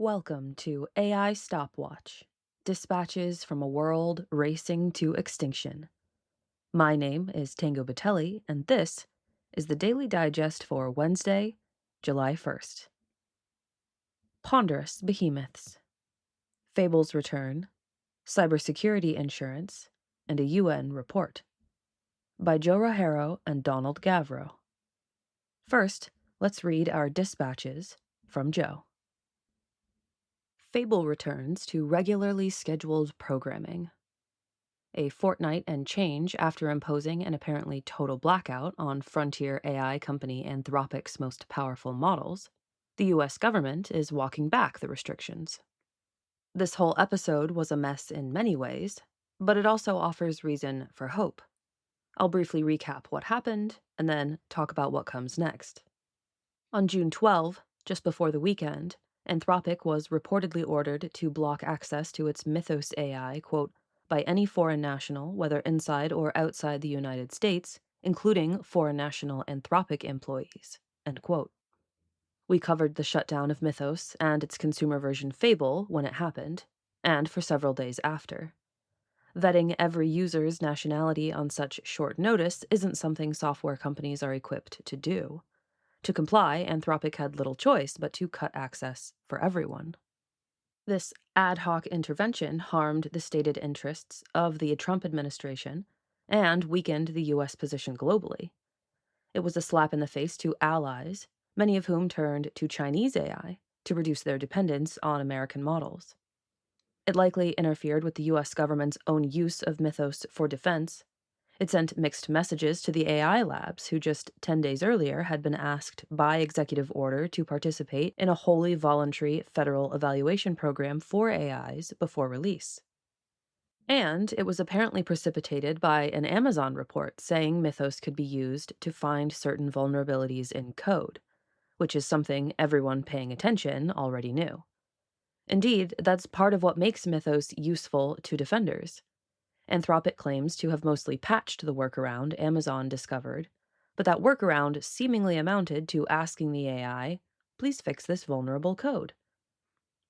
Welcome to AI Stopwatch, dispatches from a world racing to extinction. My name is Tango Batelli, and this is the Daily Digest for Wednesday, July 1st. Ponderous behemoths, fables return, cybersecurity insurance, and a UN report. By Joe Rahero and Donald Gavro. First, let's read our dispatches from Joe. Fable returns to regularly scheduled programming. A fortnight and change after imposing an apparently total blackout on frontier AI company Anthropic's most powerful models, the US government is walking back the restrictions. This whole episode was a mess in many ways, but it also offers reason for hope. I'll briefly recap what happened and then talk about what comes next. On June 12, just before the weekend, Anthropic was reportedly ordered to block access to its Mythos AI, quote, by any foreign national, whether inside or outside the United States, including foreign national Anthropic employees, end quote. We covered the shutdown of Mythos and its consumer version Fable when it happened, and for several days after. Vetting every user's nationality on such short notice isn't something software companies are equipped to do. To comply, Anthropic had little choice but to cut access for everyone. This ad hoc intervention harmed the stated interests of the Trump administration and weakened the U.S. position globally. It was a slap in the face to allies, many of whom turned to Chinese AI to reduce their dependence on American models. It likely interfered with the U.S. government's own use of Mythos for defense. It sent mixed messages to the AI labs, who just 10 days earlier had been asked by executive order to participate in a wholly voluntary federal evaluation program for AIs before release. And it was apparently precipitated by an Amazon report saying Mythos could be used to find certain vulnerabilities in code, which is something everyone paying attention already knew. Indeed, that's part of what makes Mythos useful to defenders. Anthropic claims to have mostly patched the workaround Amazon discovered, but that workaround seemingly amounted to asking the AI, please fix this vulnerable code.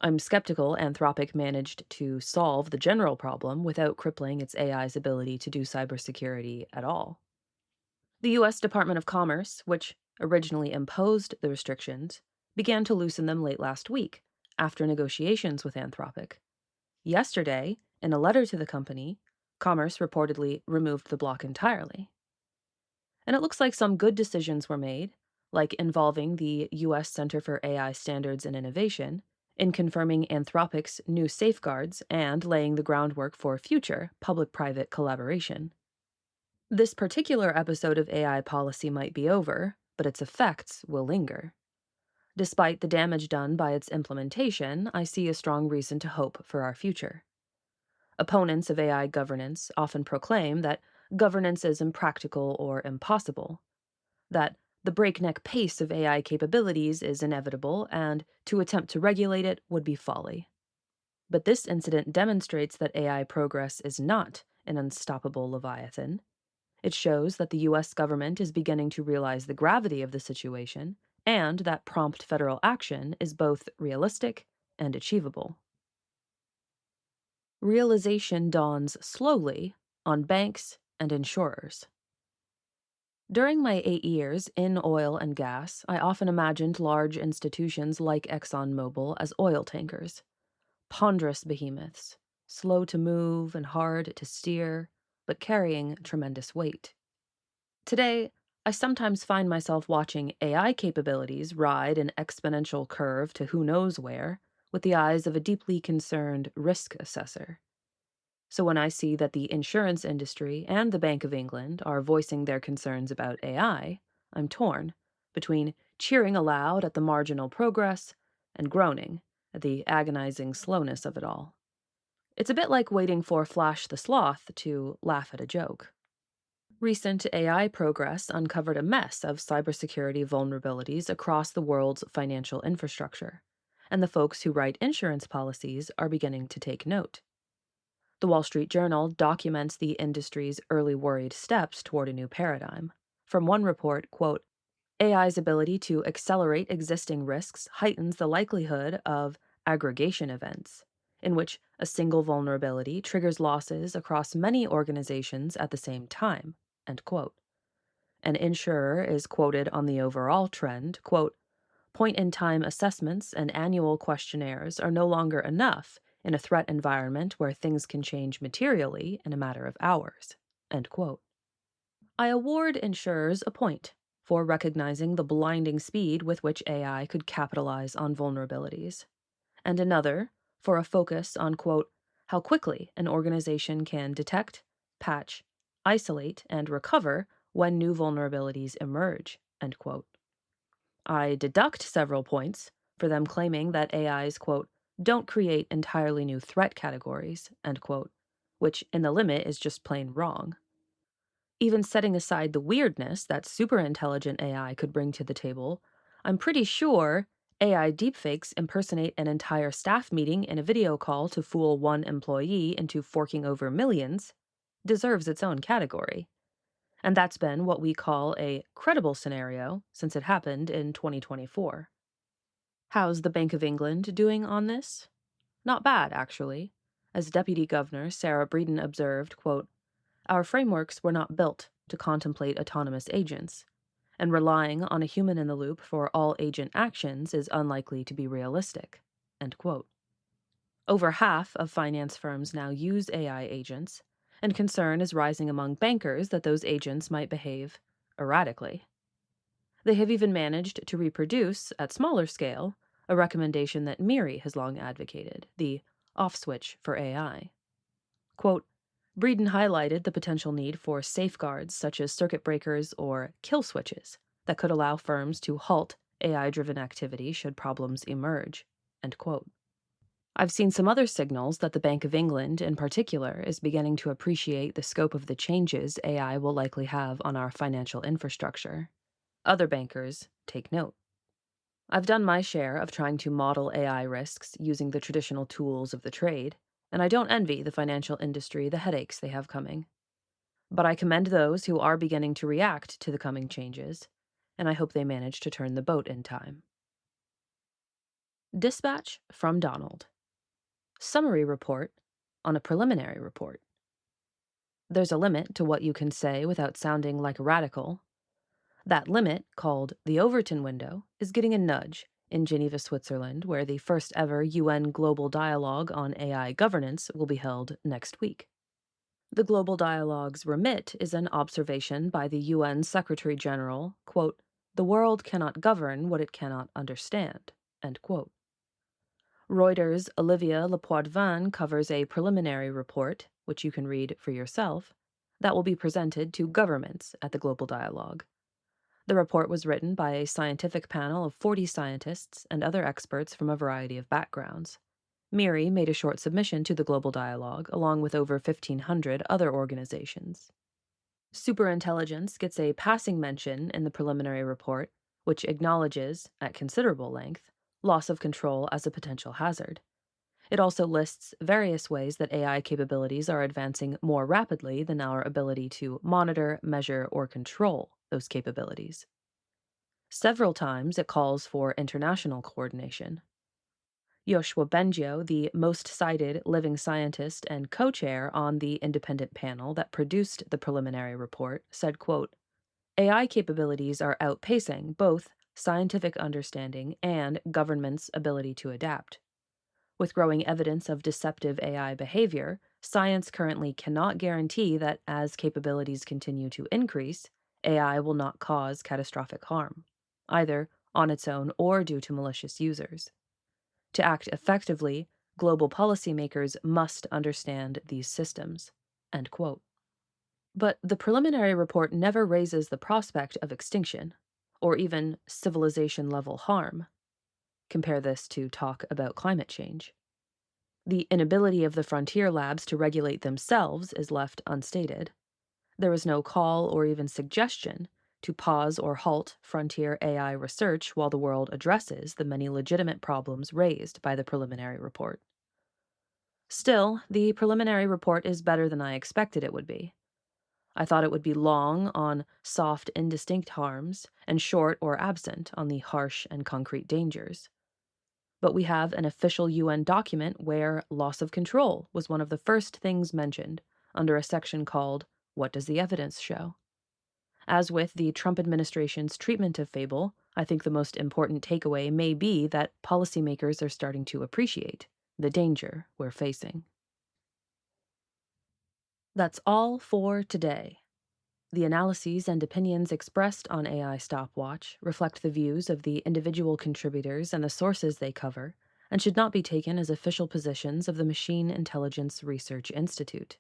I'm skeptical Anthropic managed to solve the general problem without crippling its AI's ability to do cybersecurity at all. The U.S. Department of Commerce, which originally imposed the restrictions, began to loosen them late last week, after negotiations with Anthropic. Yesterday, in a letter to the company, Commerce reportedly removed the block entirely. And it looks like some good decisions were made, like involving the U.S. Center for AI Standards and Innovation in confirming Anthropic's new safeguards and laying the groundwork for future public-private collaboration. This particular episode of AI policy might be over, but its effects will linger. Despite the damage done by its implementation, I see a strong reason to hope for our future. Opponents of AI governance often proclaim that governance is impractical or impossible, that the breakneck pace of AI capabilities is inevitable, and to attempt to regulate it would be folly. But this incident demonstrates that AI progress is not an unstoppable leviathan. It shows that the U.S. government is beginning to realize the gravity of the situation, and that prompt federal action is both realistic and achievable. Realization dawns slowly on banks and insurers. During my 8 years in oil and gas, I often imagined large institutions like ExxonMobil as oil tankers, ponderous behemoths, slow to move and hard to steer, but carrying tremendous weight. Today, I sometimes find myself watching AI capabilities ride an exponential curve to who knows where, with the eyes of a deeply concerned risk assessor. So when I see that the insurance industry and the Bank of England are voicing their concerns about AI, I'm torn between cheering aloud at the marginal progress and groaning at the agonizing slowness of it all. It's a bit like waiting for Flash the Sloth to laugh at a joke. Recent AI progress uncovered a mess of cybersecurity vulnerabilities across the world's financial infrastructure, and the folks who write insurance policies are beginning to take note. The Wall Street Journal documents the industry's early worried steps toward a new paradigm. From one report, quote, AI's ability to accelerate existing risks heightens the likelihood of aggregation events, in which a single vulnerability triggers losses across many organizations at the same time. End quote. An insurer is quoted on the overall trend, quote, point-in-time assessments and annual questionnaires are no longer enough in a threat environment where things can change materially in a matter of hours. End quote. I award insurers a point for recognizing the blinding speed with which AI could capitalize on vulnerabilities, and another for a focus on, quote, how quickly an organization can detect, patch, isolate, and recover when new vulnerabilities emerge, end quote. I deduct several points for them claiming that AIs, quote, don't create entirely new threat categories, end quote, which in the limit is just plain wrong. Even setting aside the weirdness that superintelligent AI could bring to the table, I'm pretty sure AI deepfakes impersonate an entire staff meeting in a video call to fool one employee into forking over millions deserves its own category. And that's been what we call a credible scenario since it happened in 2024. How's the Bank of England doing on this? Not bad, actually. As Deputy Governor Sarah Breeden observed, quote, our frameworks were not built to contemplate autonomous agents, and relying on a human in the loop for all agent actions is unlikely to be realistic. End quote. Over half of finance firms now use AI agents, and concern is rising among bankers that those agents might behave erratically. They have even managed to reproduce, at smaller scale, a recommendation that Miri has long advocated, the off switch for AI. Quote, Breeden highlighted the potential need for safeguards such as circuit breakers or kill switches that could allow firms to halt AI-driven activity should problems emerge. End quote. I've seen some other signals that the Bank of England, in particular, is beginning to appreciate the scope of the changes AI will likely have on our financial infrastructure. Other bankers take note. I've done my share of trying to model AI risks using the traditional tools of the trade, and I don't envy the financial industry the headaches they have coming. But I commend those who are beginning to react to the coming changes, and I hope they manage to turn the boat in time. Dispatch from Donald. Summary report on a preliminary report. There's a limit to what you can say without sounding like a radical. That limit, called the Overton window, is getting a nudge in Geneva, Switzerland, where the first ever UN Global Dialogue on AI governance will be held next week. The Global Dialogue's remit is an observation by the UN Secretary General, quote, the world cannot govern what it cannot understand, end quote. Reuters' Olivia Lepoidvin covers a preliminary report, which you can read for yourself, that will be presented to governments at the Global Dialogue. The report was written by a scientific panel of 40 scientists and other experts from a variety of backgrounds. Miri made a short submission to the Global Dialogue, along with over 1,500 other organizations. Superintelligence gets a passing mention in the preliminary report, which acknowledges, at considerable length, loss of control as a potential hazard. It also lists various ways that AI capabilities are advancing more rapidly than our ability to monitor, measure, or control those capabilities. Several times it calls for international coordination. Yoshua Bengio, the most cited living scientist and co-chair on the independent panel that produced the preliminary report, said, quote, AI capabilities are outpacing both scientific understanding and governments' ability to adapt. With growing evidence of deceptive AI behavior, science currently cannot guarantee that as capabilities continue to increase, AI will not cause catastrophic harm, either on its own or due to malicious users. To act effectively, global policymakers must understand these systems. End quote. But the preliminary report never raises the prospect of extinction, or even civilization-level harm. Compare this to talk about climate change. The inability of the frontier labs to regulate themselves is left unstated. There is no call or even suggestion to pause or halt frontier AI research while the world addresses the many legitimate problems raised by the preliminary report. Still, the preliminary report is better than I expected it would be. I thought it would be long on soft, indistinct harms and short or absent on the harsh and concrete dangers. But we have an official UN document where loss of control was one of the first things mentioned, under a section called What Does the Evidence Show? As with the Trump administration's treatment of Fable, I think the most important takeaway may be that policymakers are starting to appreciate the danger we're facing. That's all for today. The analyses and opinions expressed on AI Stopwatch reflect the views of the individual contributors and the sources they cover, and should not be taken as official positions of the Machine Intelligence Research Institute.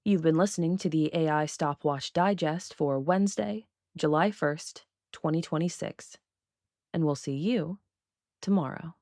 You've been listening to the AI Stopwatch Digest for Wednesday, July 1st, 2026, and we'll see you tomorrow.